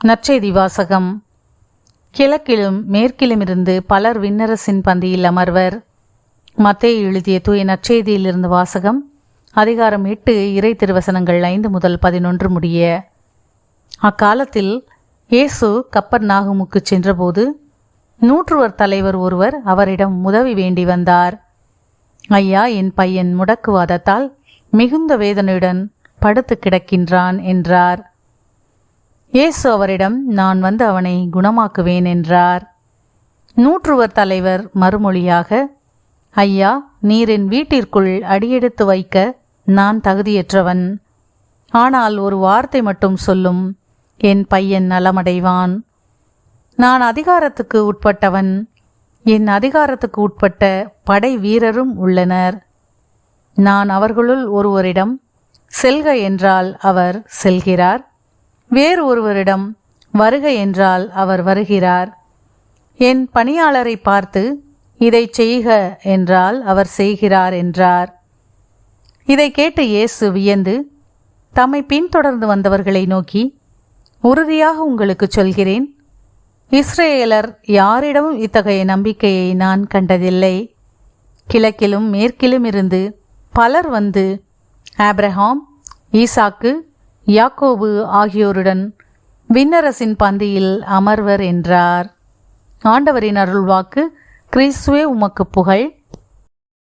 நற்செய்தி வாசகம். கிழக்கிலும் மேற்கிலுமிருந்து பலர் விண்ணரசின் பந்தியில் அமர்வர். மத்தேயு எழுதிய தூய நற்செய்தியிலிருந்து வாசகம். அதிகாரம் 8, இறை திருவசனங்கள் 5 முதல் 11 முடிய. அக்காலத்தில் இயேசு கப்பர்நாகுமுக்கு சென்றபோது நூற்றுவர் தலைவர் ஒருவர் அவரிடம் உதவி வேண்டி வந்தார். ஐயா, என் பையன் முடக்குவாதத்தால் மிகுந்த வேதனையுடன் படுத்து கிடக்கின்றான் என்றார். இயேசு அவரிடம், நான் வந்து அவனை குணமாக்குவேன் என்றார். நூற்றுவர் தலைவர் மறுமொழியாக, ஐயா, நீர் என் வீட்டிற்குள் அடியெடுத்து வைக்க நான் தகுதியற்றவன். ஆனால் ஒரு வார்த்தை மட்டும் சொல்லும், என் பையன் நலமடைவான். நான் அதிகாரத்துக்கு உட்பட்டவன். என் அதிகாரத்துக்கு உட்பட்ட படை வீரரும் உள்ளனர். நான் அவர்களுள் ஒருவரிடம் செல்க என்றால் அவர் செல்கிறார், வேறு ஒருவரிடம் வருக என்றால் அவர் வருகிறார். என் பணியாளரை பார்த்து இதை செய்க என்றால் அவர் செய்கிறார் என்றார். இதை கேட்டு இயேசு வியந்து தம்மை பின்தொடர்ந்து வந்தவர்களை நோக்கி, உறுதியாக உங்களுக்கு சொல்கிறேன், இஸ்ரேலர் யாரிடமும் இத்தகைய நம்பிக்கையை நான் கண்டதில்லை. கிழக்கிலும் மேற்கிலும் இருந்து பலர் வந்து ஆபிரகாம், ஈசாக்கு, யாக்கோபு ஆகியோருடன் விண்ணரசின் பந்தியில் அமர்வர் என்றார். ஆண்டவரின் அருள்வாக்கு. கிறிஸ்துவே உமக்கு புகழ்.